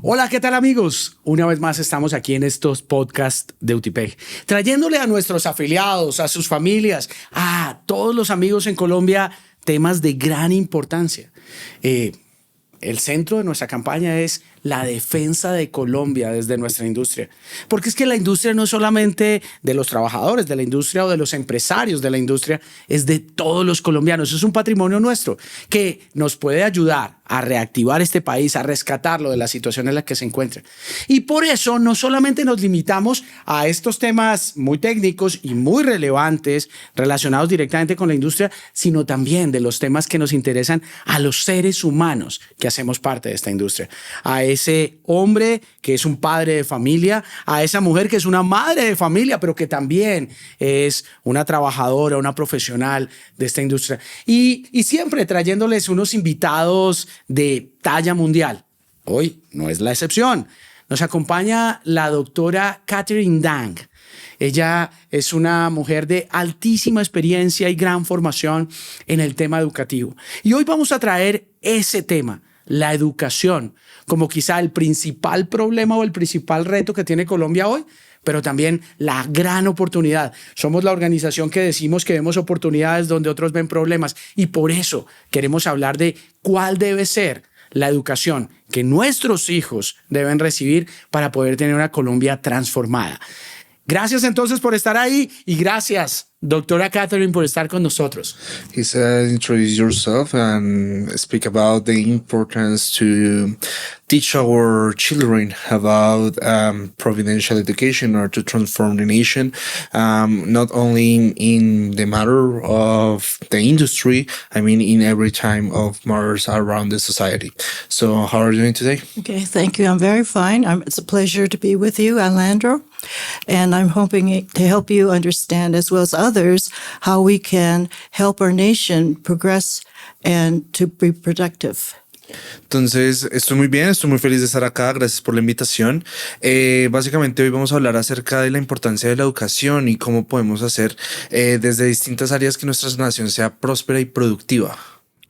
Hola, ¿qué tal amigos? Una vez más estamos aquí en estos podcasts de UTIPEG, trayéndole a nuestros afiliados, a sus familias, a todos los amigos en Colombia, temas de gran importancia. El centro de nuestra campaña es la defensa de Colombia desde nuestra industria. Porque es que la industria no es solamente de los trabajadores de la industria o de los empresarios de la industria, es de todos los colombianos. Es un patrimonio nuestro que nos puede ayudar a reactivar este país, a rescatarlo de la situación en la que se encuentra. Y por eso no solamente nos limitamos a estos temas muy técnicos y muy relevantes relacionados directamente con la industria, sino también de los temas que nos interesan a los seres humanos que hacemos parte de esta industria. A ese hombre que es un padre de familia, a esa mujer que es una madre de familia, pero que también es una trabajadora, una profesional de esta industria. Y siempre trayéndoles unos invitados de talla mundial. Hoy no es la excepción. Nos acompaña la doctora Catherine Dang. Ella es una mujer de altísima experiencia y gran formación en el tema educativo. Y hoy vamos a traer ese tema, la educación, como quizá el principal problema o el principal reto que tiene Colombia hoy, pero también la gran oportunidad. Somos la organización que decimos que vemos oportunidades donde otros ven problemas y por eso queremos hablar de cuál debe ser la educación que nuestros hijos deben recibir para poder tener una Colombia transformada. Gracias entonces por estar ahí y gracias, doctora Catherine, por estar con nosotros. He said, introduce yourself and speak about the importance to teach our children about providential education or to transform the nation, not only in the matter of the industry, I mean, in every time of matters around the society. So how are you doing today? Okay, thank you. I'm very fine. It's a pleasure to be with you, Alandro. And I'm hoping to help you understand, as well as others, how we can help our nation progress and to be productive. Entonces, estoy muy bien, estoy muy feliz de estar acá, gracias por la invitación. Básicamente hoy vamos a hablar acerca de la importancia de la educación y cómo podemos hacer desde distintas áreas que nuestra nación sea próspera y productiva.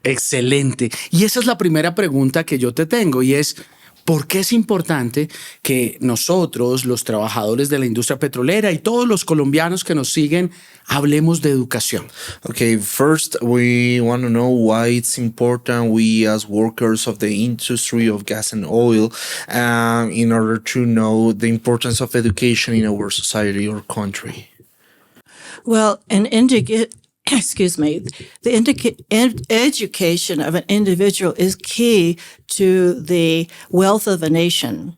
Excelente. Y esa es la primera pregunta que yo te tengo y es, ¿por qué es importante que nosotros, los trabajadores de la industria petrolera y todos los colombianos que nos siguen, hablemos de educación? Okay, first we want to know why it's important we as workers of the industry of gas and oil in order to know the importance of education in our society or country. Well, excuse me, the education of an individual is key to the wealth of a nation.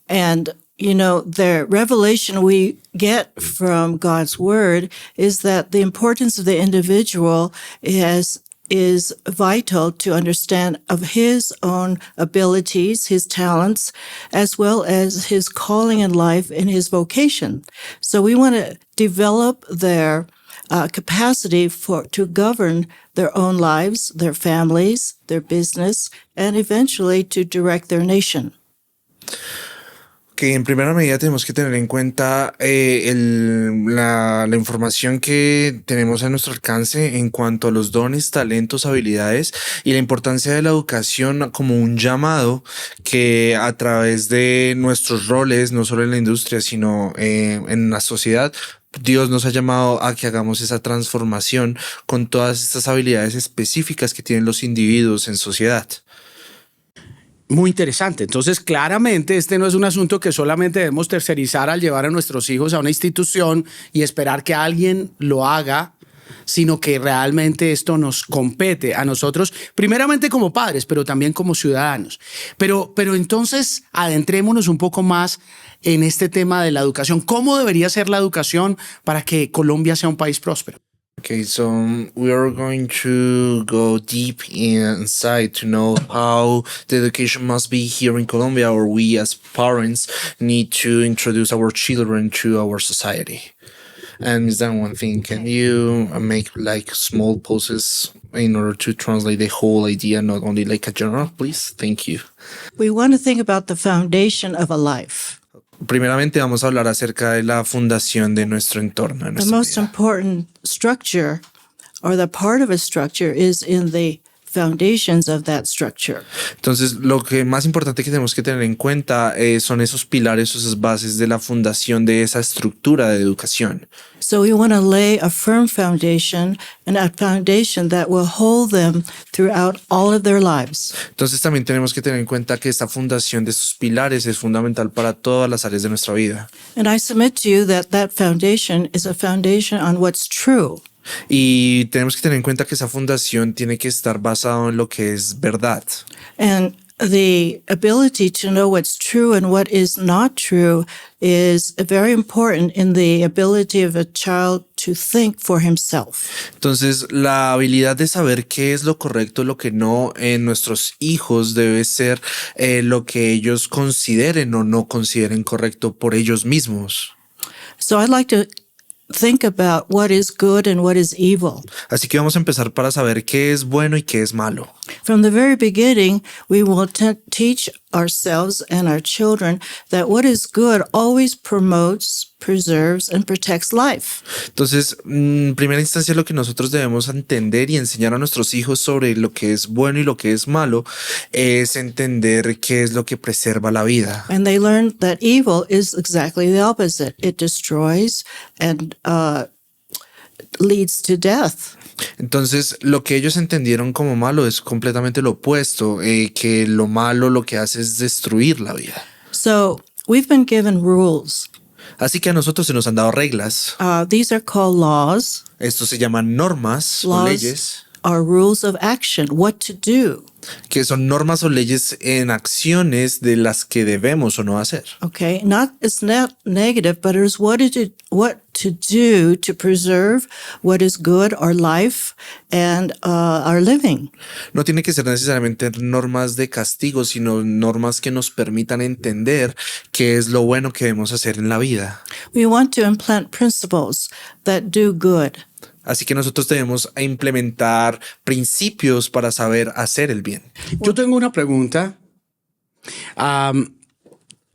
And, you know, the revelation we get from God's word is that the importance of the individual is vital to understand of his own abilities, his talents, as well as his calling in life and his vocation. So we want to develop their capacity to govern their own lives, their families, their business, and eventually to direct their nation. Que en primera medida tenemos que tener en cuenta la información que tenemos a nuestro alcance en cuanto a los dones, talentos, habilidades y la importancia de la educación como un llamado que a través de nuestros roles, no solo en la industria, sino en la sociedad, Dios nos ha llamado a que hagamos esa transformación con todas estas habilidades específicas que tienen los individuos en sociedad. Muy interesante. Entonces, claramente, este no es un asunto que solamente debemos tercerizar al llevar a nuestros hijos a una institución y esperar que alguien lo haga, sino que realmente esto nos compete a nosotros, primeramente como padres, pero también como ciudadanos. Pero entonces, adentrémonos un poco más en este tema de la educación. ¿Cómo debería ser la educación para que Colombia sea un país próspero? Okay, so we are going to go deep inside to know how the education must be here in Colombia, or we as parents need to introduce our children to our society. And is that one thing? Can you make like small pauses in order to translate the whole idea, not only like a general, please? Thank you. We want to think about the foundation of a life. Primeramente vamos a hablar acerca de la fundación de nuestro entorno. De the most vida. important structure, or the part of a structure, is in the foundations of that structure. Entonces, lo que más importante que tenemos que tener en cuenta son esos pilares, esas bases de la fundación de esa estructura de educación. So we want to lay a firm foundation, and a foundation that will hold them throughout all of their lives. Entonces, también tenemos que tener en cuenta que esta fundación de estos pilares es fundamental para todas las áreas de nuestra vida. And I submit to you that that foundation is a foundation on what's true. Y tenemos que tener en cuenta que esa fundación tiene que estar basada en lo que es verdad. And the ability to know what's true and what is not true is very important in the ability of a child to think for himself. Entonces, la habilidad de saber qué es lo correcto, lo que no en nuestros hijos debe ser lo que ellos consideren o no consideren correcto por ellos mismos. So I'd like to think about what is good and what is evil. Así que vamos a empezar para saber qué es bueno y qué es malo. From the very beginning, we will teach ourselves and our children that what is good always promotes, preserves, and protects life. Entonces, en primera instancia, lo que nosotros debemos entender y enseñar a nuestros hijos sobre lo que es bueno y lo que es malo es entender qué es lo que preserva la vida. And they learn that evil is exactly the opposite. It destroys and leads to death. Entonces, lo que ellos entendieron como malo es completamente lo opuesto, que lo malo lo que hace es destruir la vida. So we've been given rules. Así que a nosotros se nos han dado reglas. These are called laws. Estos se llaman normas o Laws leyes, are rules of action, what to do. que son normas o leyes en acciones de las que debemos o no hacer. Okay, it's not negative, but it's what to do to preserve what is good, our life, and our living. No tiene que ser necesariamente normas de castigo, sino normas que nos permitan entender qué es lo bueno que debemos hacer en la vida. We want to implant principles that do good. Así que nosotros debemos implementar principios para saber hacer el bien. Yo tengo una pregunta.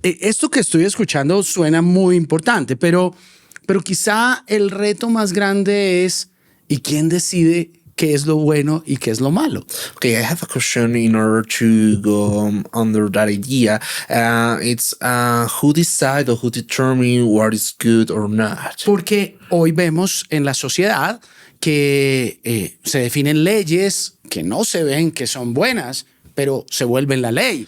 Esto que estoy escuchando suena muy importante, pero quizá el reto más grande es ¿y quién decide qué es lo bueno y qué es lo malo? Okay, I have a question in order to go under that idea. It's who decide or who determine what is good or not. Porque hoy vemos en la sociedad que se definen leyes que no se ven que son buenas, pero se vuelven la ley.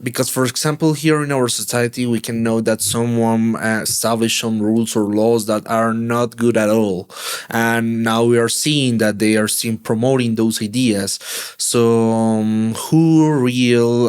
Because, for example, here in our society, we can know that someone established some rules or laws that are not good at all. And now we are seeing that they are still promoting those ideas. So who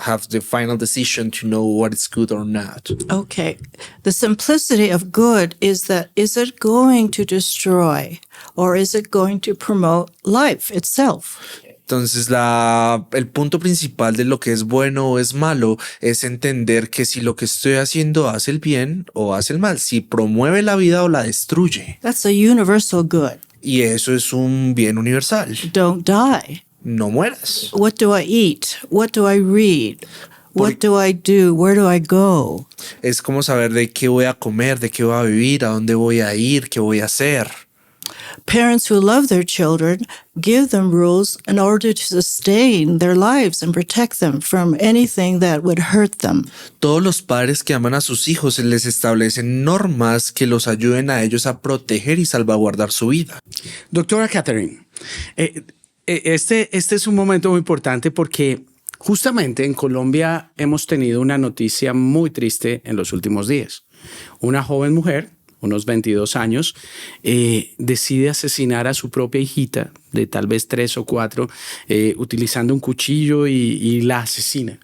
have the final decision to know what is good or not? Okay, the simplicity of good is it going to destroy or is it going to promote life itself? Entonces, el punto principal de lo que es bueno o es malo es entender que si lo que estoy haciendo hace el bien o hace el mal, si promueve la vida o la destruye. That's a universal good. Y eso es un bien universal. Don't die. No mueras. What do I eat? What do I read? What do I do? Where do I go? Es como saber de qué voy a comer, de qué voy a vivir, a dónde voy a ir, qué voy a hacer. Parents who love their children give them rules in order to sustain their lives and protect them from anything that would hurt them. Todos los padres que aman a sus hijos les establecen normas que los ayuden a ellos a proteger y salvaguardar su vida. Doctora Catherine, este es un momento muy importante porque justamente en Colombia hemos tenido una noticia muy triste en los últimos días. Una joven mujer, unos 22 años, decide asesinar a su propia hijita de tal vez 3 o 4 utilizando un cuchillo y la asesina.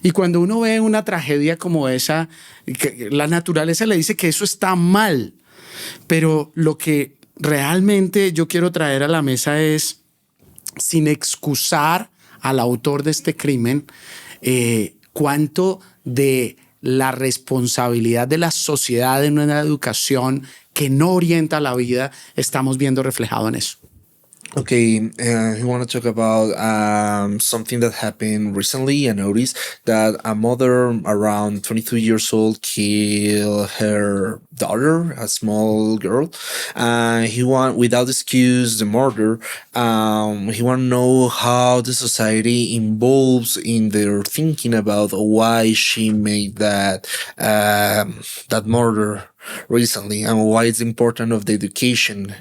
Y cuando uno ve una tragedia como esa, la naturaleza le dice que eso está mal. Pero lo que realmente yo quiero traer a la mesa es, sin excusar al autor de este crimen, cuánto de la responsabilidad de la sociedad en una educación que no orienta la vida estamos viendo reflejado en eso. Okay, we want to talk about something that happened recently. I noticed that a mother around 22 years old killed her daughter, a small girl. He want, without excuse, the murder. He want to know how the society involves in their thinking about why she made that murder recently, and why it's important of the education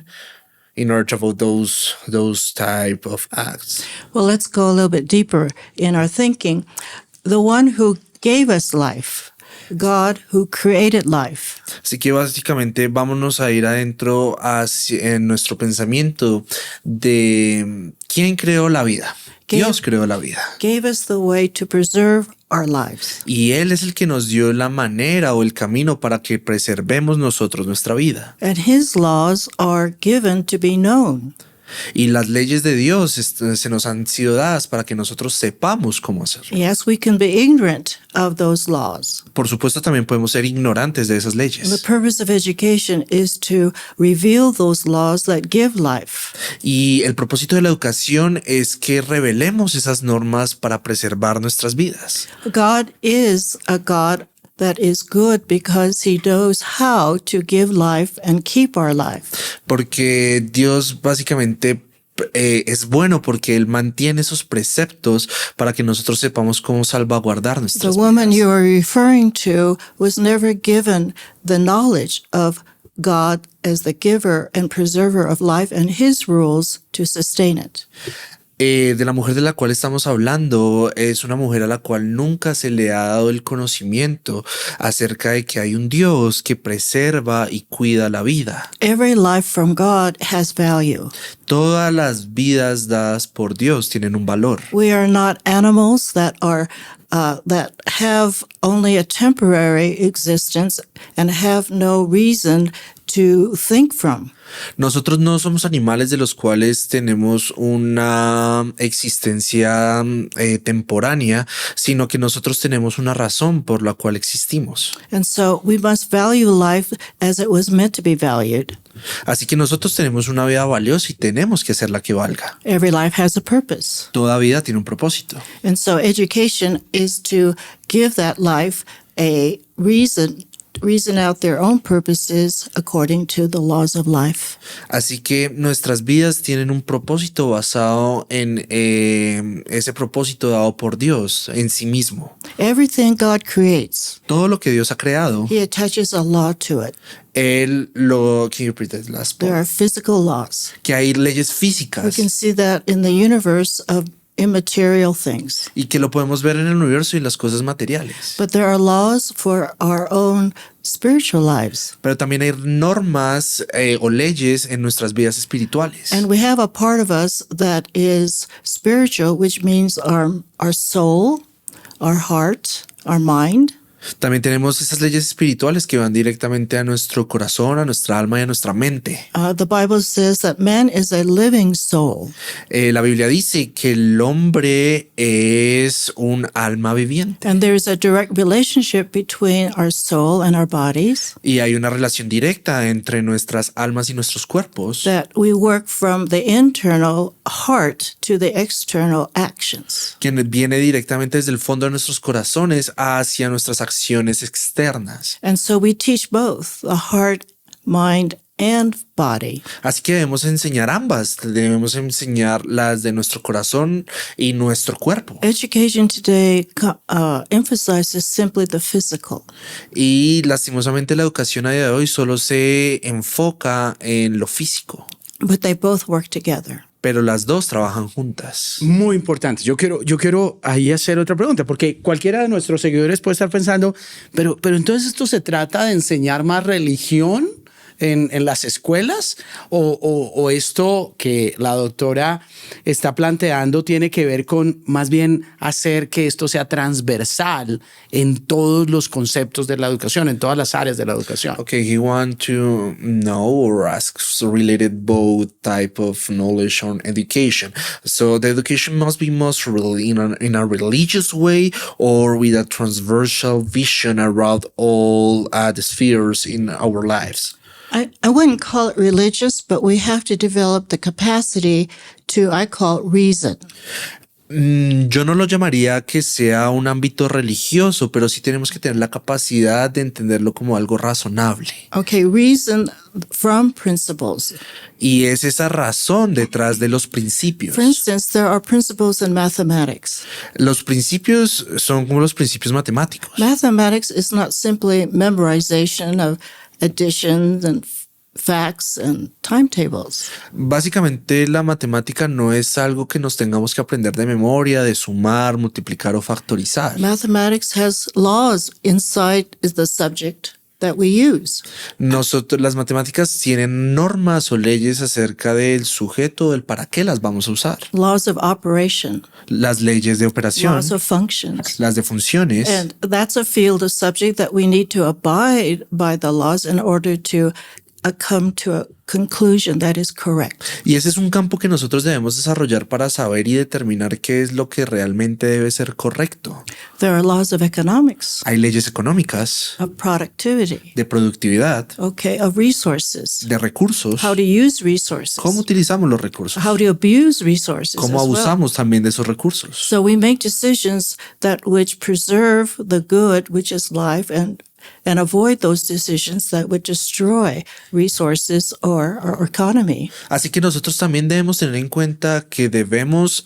in order to avoid those type of acts. Well, let's go a little bit deeper in our thinking. The one who gave us life, God who created life, Así que básicamente vámonos a ir adentro en nuestro pensamiento de quién creó la vida. Dios creó la vida. gave us the way to preserve our lives. Y Él es el que nos dio la manera o el camino para que preservemos nosotros nuestra vida. And his laws are given to be known. Y las leyes de Dios se nos han sido dadas para que nosotros sepamos cómo hacerlo. Yes, we can be ignorant of those laws. Por supuesto, también podemos ser ignorantes de esas The leyes. purpose of education is to reveal those laws that give life. Y el propósito de la educación es que revelemos esas normas para preservar nuestras vidas. God is a God that is good because he knows how to give life and keep our life. Porque Dios básicamente es bueno porque Él mantiene esos preceptos para que nosotros sepamos cómo salvaguardar The nuestras woman vidas. you are referring to was never given the knowledge of God as the giver and preserver of life and his rules to sustain it. De la mujer de la cual estamos hablando es una mujer a la cual nunca se le ha dado el conocimiento acerca de que hay un Dios que preserva y cuida la vida. Every life from God has value. Todas las vidas dadas por Dios tienen un valor. We are not animals that have only a temporary existence and have no reason to think from. Nosotros no somos animales de los cuales tenemos una existencia temporánea, sino que nosotros tenemos una razón por la cual existimos. And so we must value life as it was meant to be valued. Así que nosotros tenemos una vida valiosa y tenemos que hacerla que valga. Every life has a purpose. Toda vida tiene un propósito. And so education is to give that life a reason out their own purposes according to the laws of life. Así que nuestras vidas tienen un propósito basado en ese propósito dado por Dios en sí mismo. Everything God creates, Todo lo que Dios ha creado, he attaches a law to it. Él lo... Can you repeat that last There part? are physical laws. Que hay leyes We físicas can see that in the universe of immaterial things. y que lo podemos ver en el universo y las cosas materiales. But there are laws for our own spiritual lives. Pero también hay normas o leyes en nuestras vidas espirituales. And we have a part of us that is spiritual, which means our soul, our heart, our mind. También tenemos esas leyes espirituales que van directamente a nuestro corazón, a nuestra alma y a nuestra mente. The Bible says that man is a living soul. La Biblia dice que el hombre es un alma viviente And there's a direct relationship between our soul and our bodies, y hay una relación directa entre nuestras almas y nuestros cuerpos, that we work from the internal heart to the external actions. que viene directamente desde el fondo de nuestros corazones hacia nuestras acciones externas. And so we teach both the heart, mind, and body. Así que debemos enseñar ambas, debemos enseñar las de nuestro corazón y nuestro cuerpo. Education today emphasizes simply the physical. Y lastimosamente la educación a día de hoy solo se enfoca en lo físico, But they both work together. pero las dos trabajan juntas. Muy importante. Yo quiero ahí hacer otra pregunta, porque cualquiera de nuestros seguidores puede estar pensando, pero entonces esto se trata de enseñar más religión en las escuelas, o esto que la doctora está planteando tiene que ver con más bien hacer que esto sea transversal en todos los conceptos de la educación, en todas las áreas de la educación. Okay, he want to know or ask related both type of knowledge on education. So the education must be most really in a religious way or with a transversal vision around all the spheres in our lives. I wouldn't call it religious, but we have to develop the capacity to, I call it reason. Yo no lo llamaría que sea un ámbito religioso, pero sí tenemos que tener la capacidad de entenderlo como algo razonable. Okay, reason from principles. Y es esa razón detrás de los principios. For instance, there are principles in mathematics. Los principios son como los principios matemáticos. Mathematics is not simply memorization of additions and facts and timetables. Básicamente la matemática no es algo que nos tengamos que aprender de memoria, de sumar, multiplicar o factorizar. Mathematics has laws inside the subject that we use. Las matemáticas tienen normas o leyes acerca del sujeto, del para qué las vamos a usar. Laws of operation, Las leyes de operación, laws of functions. las de funciones. And that's a field of subject that we need to abide by the laws in order to come to a conclusion that is correct. Y ese es un campo que nosotros debemos desarrollar para saber y determinar qué es lo que realmente debe ser correcto. There are laws of economics, Hay leyes económicas, of productivity, de productividad, okay, of resources, de recursos, how to use resources, cómo utilizamos los recursos, how to abuse resources cómo as well. abusamos también de esos recursos. So we make decisions that which preserve the good, which is life, and avoid those decisions that would destroy resources or our economy. Así que nosotros también debemos tener en cuenta que debemos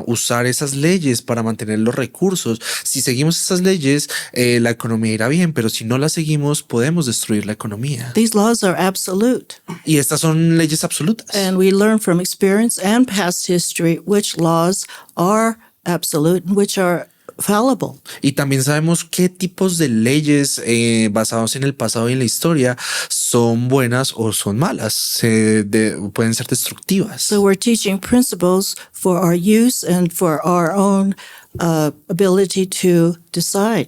usar esas leyes para mantener los recursos. Si seguimos esas leyes, la economía irá bien, pero si no las seguimos, podemos destruir la economía. These laws are absolute, Y estas son leyes absolutas. and we learn from experience and past history which laws are absolute and which are fallible. Y también sabemos qué tipos de leyes basados en el pasado y en la historia son buenas o son malas, pueden ser destructivas. So we're teaching principles for our use and for our own ability to decide.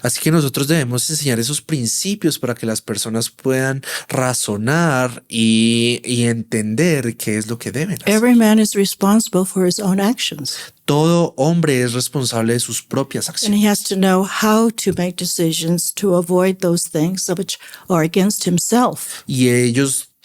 Así que nosotros debemos enseñar esos principios para que las personas puedan razonar y entender qué es lo que deben hacer. Every man is responsible for his own actions, Todo hombre es responsable de sus propias and acciones. he has to know how to make decisions to avoid those things which are against himself. Y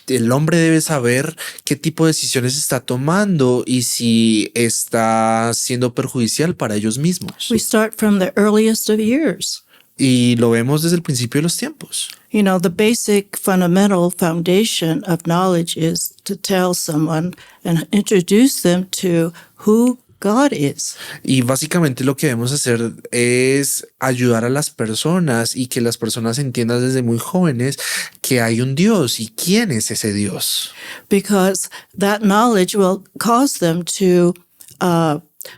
el hombre debe saber qué tipo de decisiones está tomando y si está siendo perjudicial para ellos mismos. We start from the earliest of years. Y lo vemos desde el principio de los tiempos. You know, the basic fundamental foundation of knowledge is to tell someone and introduce them to who God is. Y básicamente lo que debemos hacer es ayudar a las personas y que las personas entiendan desde muy jóvenes que hay un Dios y quién es ese Dios. Because that knowledge will cause them to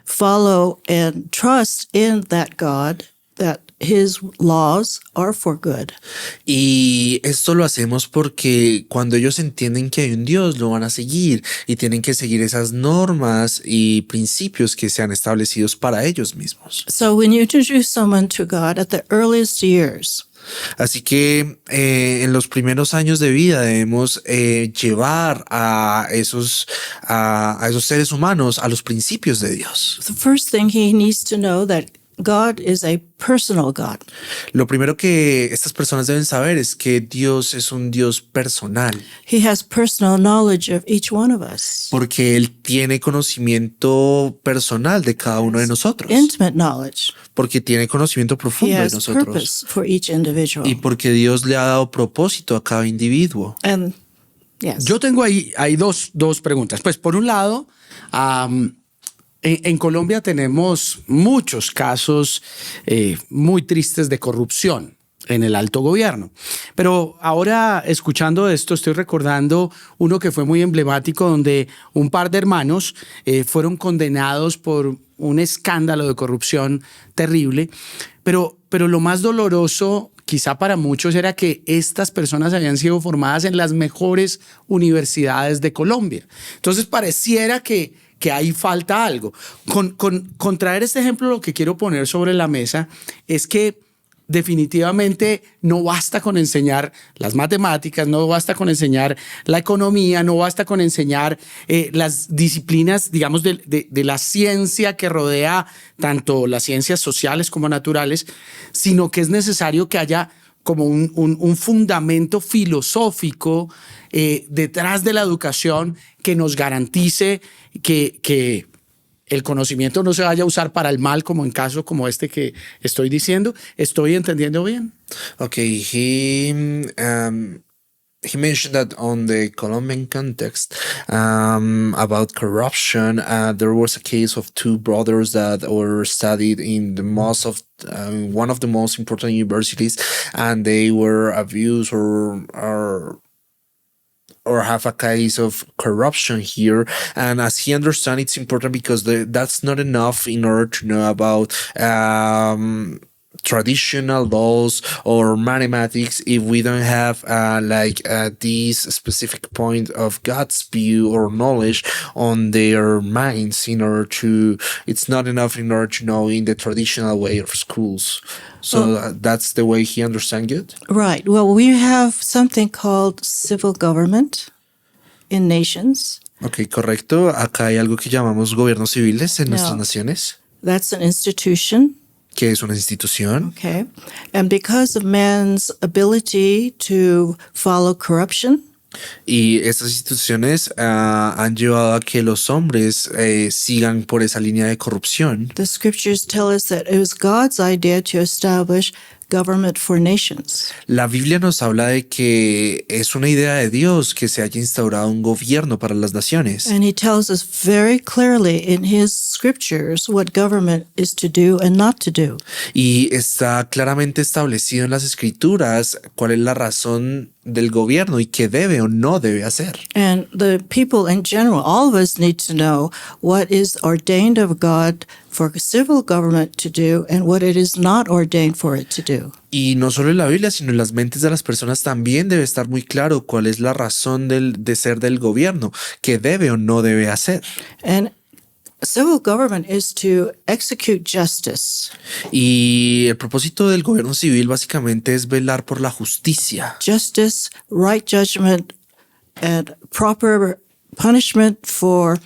follow and trust in that God, that his laws are for good. Y esto lo hacemos porque cuando ellos entienden que hay un Dios, lo van a seguir y tienen que seguir esas normas y principios que sean establecidos para ellos mismos. So when you introduce someone to God at the earliest years, Así que en los primeros años de vida debemos llevar a esos seres humanos a los principios de Dios. the first thing he needs to know that God is a personal God. Lo primero que estas personas deben saber es que Dios es un Dios personal, He has personal knowledge of each one of us, porque Él tiene conocimiento personal de cada uno de nosotros, intimate knowledge. porque tiene conocimiento He profundo de has nosotros purpose for each individual. y porque Dios le ha dado propósito a cada individuo. And yes, Yo tengo ahí dos preguntas. Pues por un lado, en Colombia tenemos muchos casos muy tristes de corrupción en el alto gobierno. Pero ahora, escuchando esto, estoy recordando uno que fue muy emblemático, donde un par de hermanos fueron condenados por un escándalo de corrupción terrible. Pero lo más doloroso, quizá para muchos, era que estas personas habían sido formadas en las mejores universidades de Colombia. Entonces pareciera que ahí falta algo. Con traer este ejemplo, lo que quiero poner sobre la mesa es que definitivamente no basta con enseñar las matemáticas, no basta con enseñar la economía, no basta con enseñar las disciplinas, digamos, de la ciencia que rodea tanto las ciencias sociales como naturales, sino que es necesario que haya como un fundamento filosófico detrás de la educación que nos garantice que el conocimiento no se vaya a usar para el mal, como en caso como este que estoy diciendo. ¿Estoy entendiendo bien? Okay, he mentioned that on the Colombian context about corruption, there was a case of two brothers that were studied in the most of one of the most important universities, and they were abused or have a case of corruption here. And as he understands, it's important because that's not enough in order to know about traditional laws or mathematics if we don't have this specific point of God's view or knowledge on their minds in order to, it's not enough in order to know in the traditional way of schools. So that's the way he understands it? Right. Well, we have something called civil government in nations. Ok, correcto. Acá hay algo que llamamos gobiernos civiles en nuestras No. naciones, That's an institution. que es una institución. Okay. And because of man's ability to follow corruption, Y estas instituciones han llevado a que los hombres sigan por esa línea de corrupción. the scriptures tell us that it was God's idea to establish government for nations. La Biblia nos habla de que es una idea de Dios que se haya instaurado un gobierno para las naciones. And he tells us very clearly in his scriptures what government is to do and not to do. Y está claramente establecido en las escrituras cuál es la razón del gobierno y qué debe o no debe hacer. And the people in general, all of us need to know what is ordained of God for civil government to do and what it is not ordained for it to do. Y no solo en la Biblia, sino en las mentes de las personas también debe estar muy claro cuál es la razón de ser del gobierno, qué debe o no debe hacer. And civil government is to execute justice. Y el propósito del gobierno civil básicamente es velar por la justicia. Justice, right judgment, and proper punishment for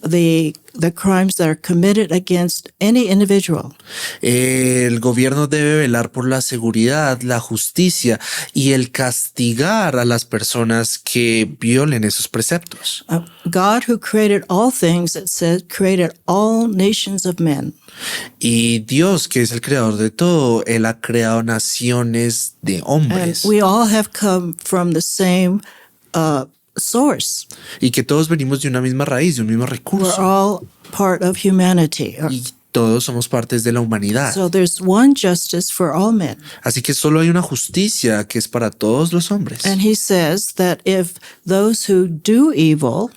the crimes that are committed against any individual. El gobierno debe velar por la seguridad, la justicia y el castigar a las personas que violen esos preceptos. God, who created all things, it says, created all nations of men. Y Dios, que es el creador de todo, Él ha creado naciones de And hombres. we all have come from the same source. Y que todos venimos de una misma raíz, de un mismo We're recurso. all part of humanity. Y todos somos partes de la humanidad. So there's one justice for all men. Así que solo hay una justicia que es para todos los hombres. And he says that if those who do evil,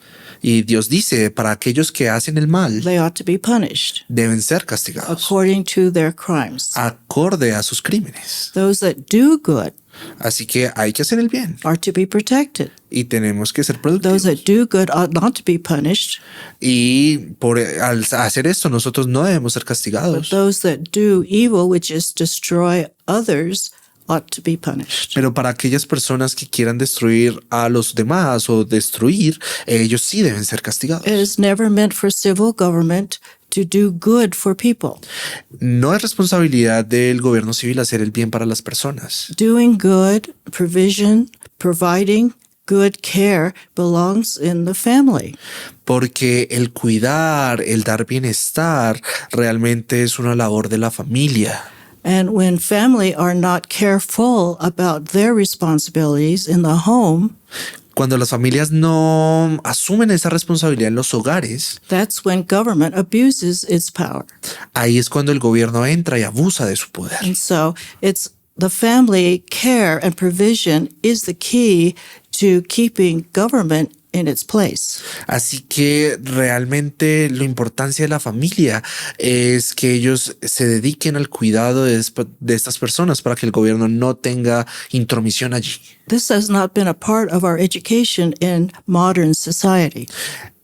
Y Dios dice, para aquellos que hacen el mal, they ought to be punished deben ser castigados, according to their crimes. acorde a sus crímenes. Those that do good Así que hay que hacer el bien are to be protected. y tenemos que ser Those productivos. that do good ought not to be punished, Y al hacer esto, nosotros no debemos ser but castigados. those that do evil, which is destroy others, ought to be punished. Pero para aquellas personas que quieran destruir a los demás o destruir, ellos sí deben ser castigados. It is never meant for civil government to do good for people. No es responsabilidad del gobierno civil hacer el bien para las personas. Doing good, provision, providing good care belongs in the family. Porque el cuidar, el dar bienestar, realmente es una labor de la familia. And when family are not careful about their responsibilities in the home, Cuando las familias no asumen esa responsabilidad en los hogares, that's when government abuses its power. ahí es cuando el gobierno entra y abusa de su poder. And so it's the family care and provision is the key to keeping government in its place. Así que realmente la importancia de la familia es que ellos se dediquen al cuidado de estas personas para que el gobierno no tenga intromisión allí. This has not been a part of our education in modern society.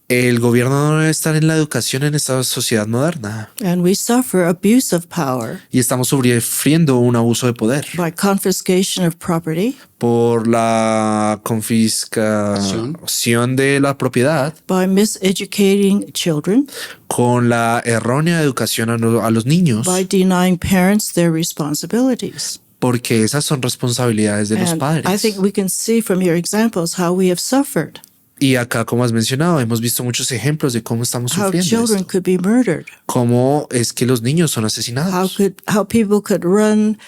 El gobierno no debe estar en la educación en esta sociedad moderna And we suffer abuse of power y estamos sufriendo un abuso de poder by confiscation of property, por la confiscación de la propiedad, by miseducating children, con la errónea educación a los niños, by denying parents their responsibilities. porque esas son responsabilidades de los And padres. I think we can see from your examples how we have suffered, Y acá, como has mencionado, hemos visto muchos ejemplos de cómo estamos how sufriendo children esto. could be murdered, Cómo es que los niños son asesinados. how people could run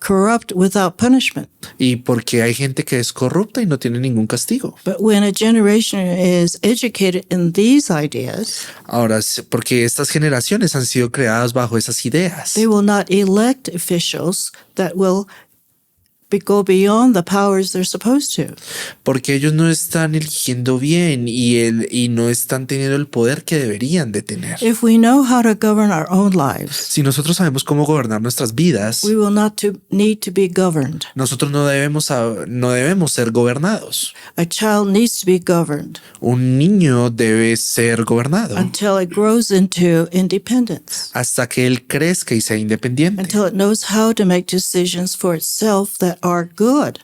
corrupt without punishment. Y porque hay gente que es corrupta y no tiene ningún castigo. But when a generation is educated in these ideas, Ahora, porque estas generaciones han sido creadas bajo esas ideas. they will not elect officials that will go beyond the powers they're supposed to. Porque ellos no están eligiendo bien y no están teniendo el poder que deberían de tener. If we know how to govern our own lives, Si nosotros sabemos cómo gobernar nuestras vidas, we will not need to be governed. nosotros no debemos ser gobernados. A child needs to be governed Un niño debe ser gobernado until it grows into independence, hasta que él crezca y sea independiente, until it knows how to make decisions for itself that are good.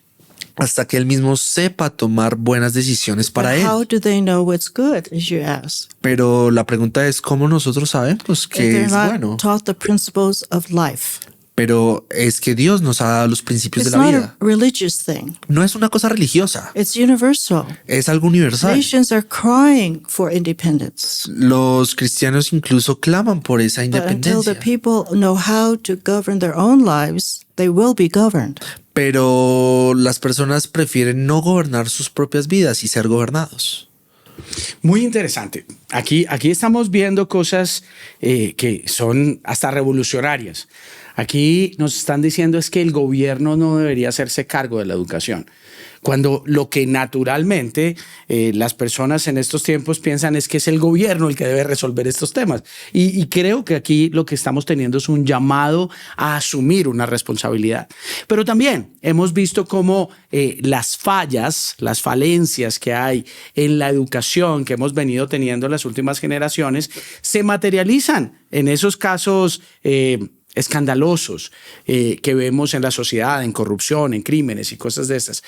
hasta que él mismo sepa tomar buenas decisiones para But how él. do they know what's good, as you ask? Pero la pregunta es cómo nosotros sabemos If que they're es not bueno. taught the principles of life. Pero es que Dios nos ha dado los principios de It's la not vida. a religious thing. No es una cosa religiosa, It's universal. es algo universal. Nations are crying for independence. Los cristianos incluso claman por esa But until the independencia. people know how to govern their own lives, they will be governed. Pero las personas prefieren no gobernar sus propias vidas y ser gobernados. Muy interesante. Aquí estamos viendo cosas que son hasta revolucionarias. Aquí nos están diciendo es que el gobierno no debería hacerse cargo de la educación. Cuando lo que naturalmente las personas en estos tiempos piensan es que es el gobierno el que debe resolver estos temas. Y creo que aquí lo que estamos teniendo es un llamado a asumir una responsabilidad. Pero también hemos visto cómo las fallas, las falencias que hay en la educación que hemos venido teniendo en las últimas generaciones se materializan en esos casos escandalosos que vemos en la sociedad, en corrupción, en crímenes y cosas de esas.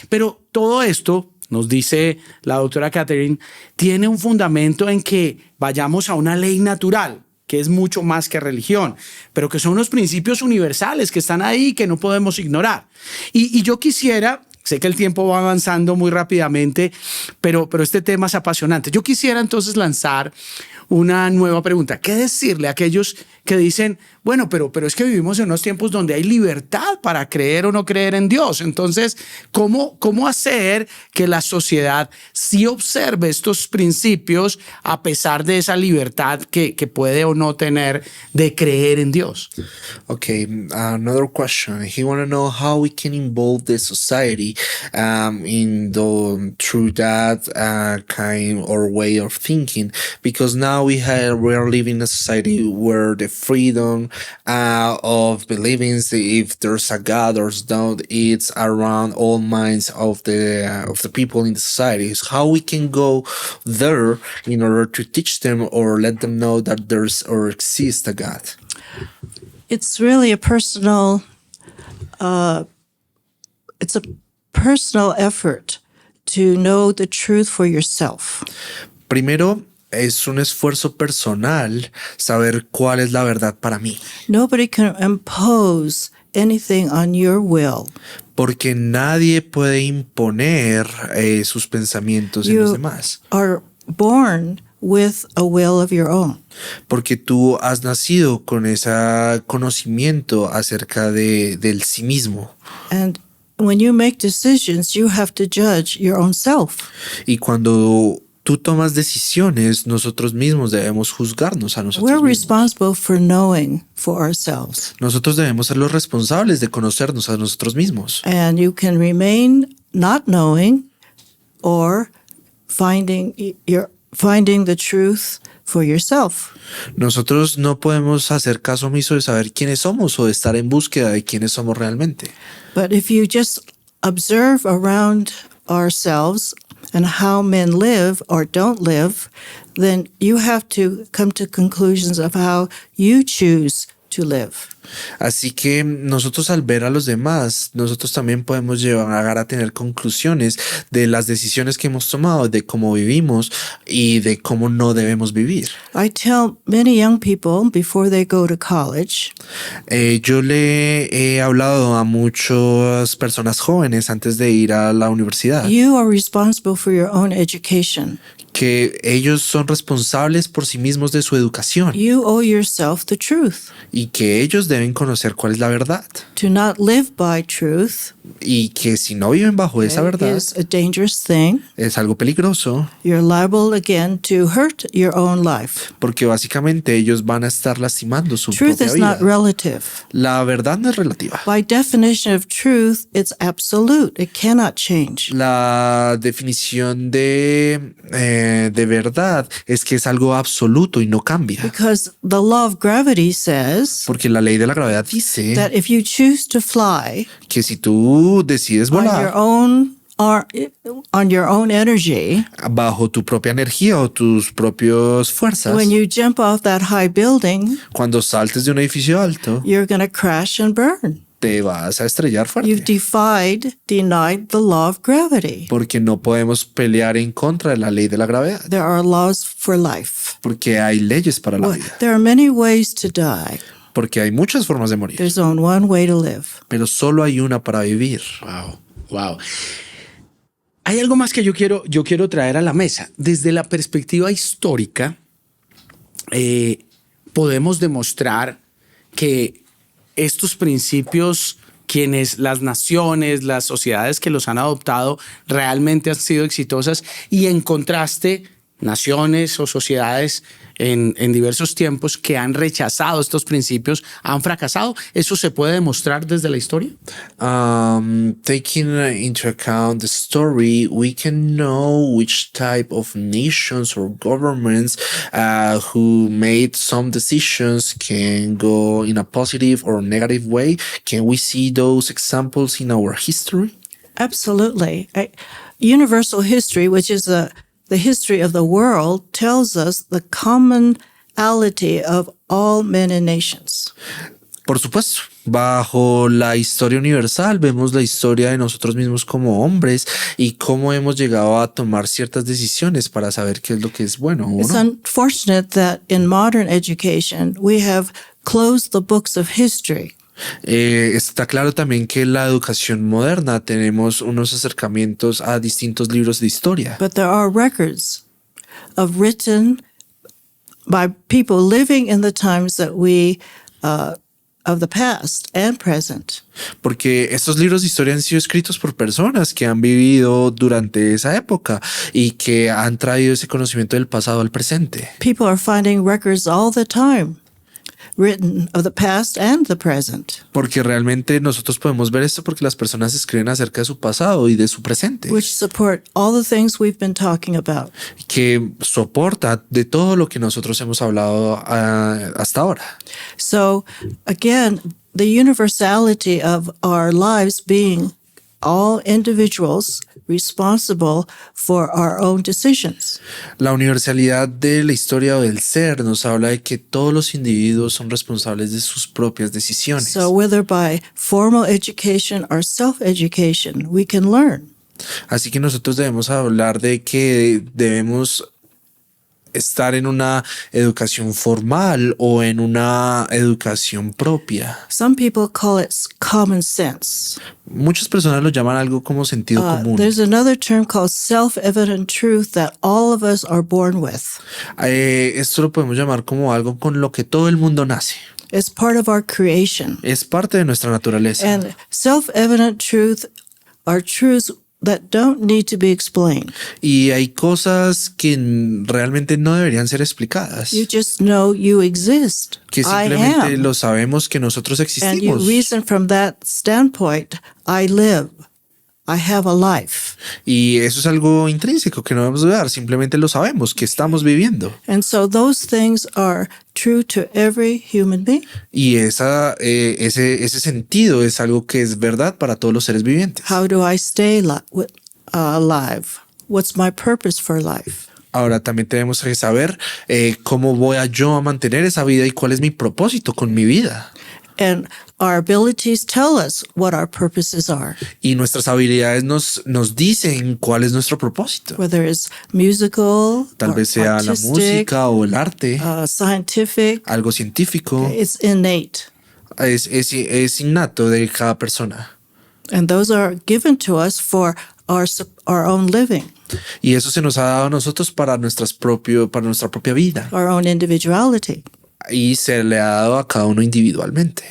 Pero todo esto, nos dice la doctora Catherine, tiene un fundamento en que vayamos a una ley natural, que es mucho más que religión, pero que son unos principios universales que están ahí y que no podemos ignorar. Y yo quisiera... Sé que el tiempo va avanzando muy rápidamente, pero este tema es apasionante. Yo quisiera entonces lanzar una nueva pregunta. ¿Qué decirle a aquellos que dicen, bueno, pero es que vivimos en unos tiempos donde hay libertad para creer o no creer en Dios? Entonces, ¿cómo hacer que la sociedad sí observe estos principios a pesar de esa libertad que puede o no tener de creer en Dios? Okay, another question. He want to know how we can involve the society through that kind or way of thinking, because now we are living in a society where the freedom of believing if there's a God or don't, it's around all minds of the people in the society. So how we can go there in order to teach them or let them know that there's or exists a God. It's really a personal effort to know the truth for yourself. Primero, es un esfuerzo personal saber cuál es la verdad para mí, Nobody can impose anything on your will. porque nadie puede imponer sus pensamientos en los You demás, are born with a will of your own. porque tú has nacido con ese conocimiento acerca del sí mismo. And when you make decisions, you have to judge your own self. Y cuando tú tomas decisiones, nosotros mismos debemos juzgarnos a nosotros We're mismos. responsible for knowing for ourselves. Nosotros debemos ser los responsables de conocernos a nosotros mismos. And you can remain not knowing or finding the truth for yourself. Nosotros no podemos hacer caso omiso de saber quiénes somos o de estar en búsqueda de quiénes somos realmente. But if you just observe around ourselves and how men live or don't live, then you have to come to conclusions of how you choose to live. Así que nosotros al ver a los demás, nosotros también podemos llegar a tener conclusiones de las decisiones que hemos tomado, de cómo vivimos y de cómo no debemos vivir. I tell many young people before they go to college, Yo le he hablado a muchas personas jóvenes antes de ir a la universidad you are responsible for your own education. que ellos son responsables por sí mismos de su educación You owe yourself the truth. y que ellos deben conocer cuál es la verdad To not live by truth y que si no viven bajo esa verdad is a dangerous thing. es algo peligroso You're liable again to hurt your own life. porque básicamente ellos van a estar lastimando su Truth propia is vida. not relative. La verdad no es relativa. By definition of truth, it's absolute. It cannot change. La definición de verdad es que es algo absoluto y no cambia. Because the law of gravity says Porque la ley de la gravedad dice that if you choose to fly que si tú decides on your volar own or on your own energy, bajo tu propia energía o tus propias fuerzas, when you jump off that high building, cuando saltes de un edificio alto, you're going to crash and burn. te vas a estrellar You've fuerte. denied the law of gravity. Porque no podemos pelear en contra de la ley de la gravedad. There are laws for life. Porque hay leyes para la vida. There are many ways to die. Porque hay muchas formas de morir. There's only one way to live. Pero solo hay una para vivir. Wow, wow. Hay algo más que yo quiero traer a la mesa. Desde la perspectiva histórica, podemos demostrar que estos principios, las naciones, las sociedades que los han adoptado, realmente han sido exitosas, y en contraste, naciones o sociedades en diversos tiempos que han rechazado estos principios han fracasado. ¿Eso se puede demostrar desde la historia? Taking into account the story, we can know which type of nations or governments who made some decisions can go in a positive or negative way. Can we see those examples in our history? Absolutely. Universal history, which is the history of the world, tells us the commonality of all men and nations. Por supuesto, bajo la historia universal vemos la historia de nosotros mismos como hombres y cómo hemos llegado a tomar ciertas decisiones para saber qué es lo que es bueno o It's no. unfortunate that in modern education we have closed the books of history. Está claro también que en la educación moderna tenemos unos acercamientos a distintos libros de historia. But there are records written by people living in the times that of the past and present. Porque estos libros de historia han sido escritos por personas que han vivido durante esa época y que han traído ese conocimiento del pasado al presente. People are finding records all the time written of the past and the present, Porque realmente nosotros podemos ver esto porque las personas escriben acerca de su pasado y de su presente, which support all the things we've been talking about. que soporta de todo lo que nosotros hemos hablado hasta ahora. So again, the universality of our lives being all individuals responsible for our own decisions. La universalidad de la historia o del ser nos habla de que todos los individuos son responsables de sus propias decisiones. So whether by formal education or self-education, we can learn. Así que nosotros debemos hablar de que debemos estar en una educación formal o en una educación propia. Some people call it common sense. Muchas personas lo llaman algo como sentido común. There's another term called self-evident truth that all of us are born with. Esto lo podemos llamar como algo con lo que todo el mundo nace. It's part of our creation. Es parte de nuestra naturaleza. And self-evident truth are truths that don't need to be explained. Y hay cosas que realmente no deberían ser explicadas. You just know you exist. Que I simplemente am. lo sabemos que nosotros And you existimos. reason from that standpoint, I live. I have a life. Y eso es algo intrínseco que no debemos dudar. Simplemente lo sabemos que estamos viviendo. And so those things are true to every human being. Y ese sentido es algo que es verdad para todos los seres vivientes. How do I stay alive? What's my purpose for life? Ahora también tenemos que saber cómo voy yo a mantener esa vida y cuál es mi propósito con mi vida. And our abilities tell us what our purposes are, Y nuestras habilidades nos dicen cuál es nuestro propósito. whether it's musical, Tal or vez sea la artistic, música o el arte, scientific. algo científico. It's innate. Es innato de cada persona. And those are given to us for our own living, Y eso se nos ha dado a nosotros para nuestra propia vida. our own individuality. Y se le ha dado a cada uno individualmente.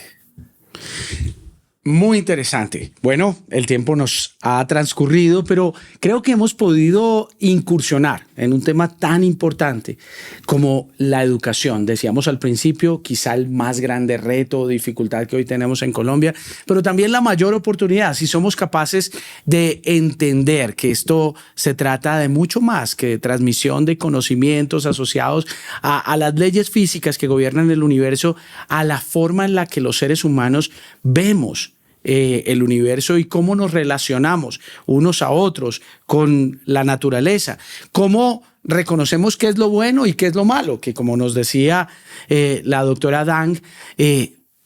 Muy interesante. Bueno, el tiempo nos ha transcurrido, pero creo que hemos podido incursionar en un tema tan importante como la educación. Decíamos al principio, quizá el más grande reto o dificultad que hoy tenemos en Colombia, pero también la mayor oportunidad si somos capaces de entender que esto se trata de mucho más que de transmisión de conocimientos asociados a las leyes físicas que gobiernan el universo, a la forma en la que los seres humanos vemos el universo y cómo nos relacionamos unos a otros con la naturaleza, cómo reconocemos qué es lo bueno y qué es lo malo, que como nos decía la doctora Dang,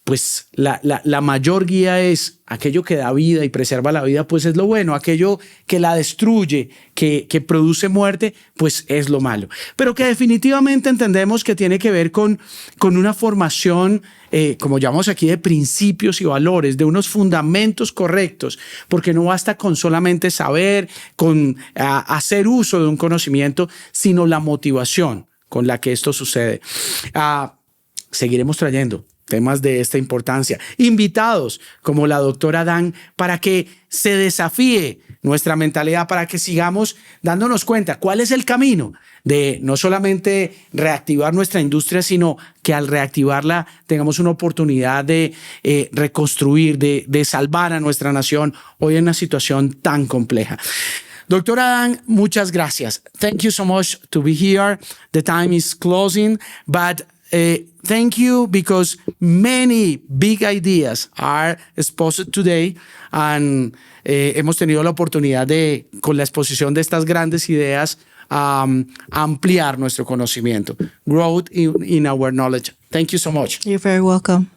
pues la mayor guía es aquello que da vida y preserva la vida, pues es lo bueno, aquello que la destruye, que produce muerte, pues es lo malo. Pero que definitivamente entendemos que tiene que ver con una formación, como llamamos aquí, de principios y valores, de unos fundamentos correctos, porque no basta con solamente saber, con hacer uso de un conocimiento, sino la motivación con la que esto sucede. Seguiremos trayendo temas de esta importancia, invitados como la doctora Dan, para que se desafíe nuestra mentalidad, para que sigamos dándonos cuenta cuál es el camino de no solamente reactivar nuestra industria, sino que al reactivarla tengamos una oportunidad de reconstruir, de salvar a nuestra nación hoy en una situación tan compleja. Doctora Dan, muchas gracias. Thank you so much to be here. The time is closing, but thank you because many big ideas are exposed today and hemos tenido la oportunidad de, con la exposición de estas grandes ideas, ampliar nuestro conocimiento. Growth in our knowledge. Thank you so much. You're very welcome.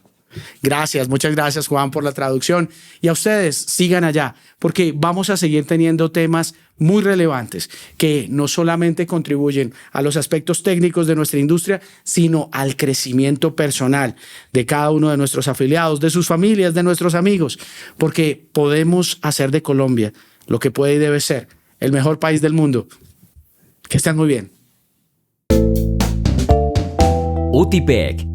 Gracias, muchas gracias Juan por la traducción y a ustedes sigan allá porque vamos a seguir teniendo temas muy relevantes que no solamente contribuyen a los aspectos técnicos de nuestra industria, sino al crecimiento personal de cada uno de nuestros afiliados, de sus familias, de nuestros amigos, porque podemos hacer de Colombia lo que puede y debe ser el mejor país del mundo. Que estén muy bien. UTIPEC,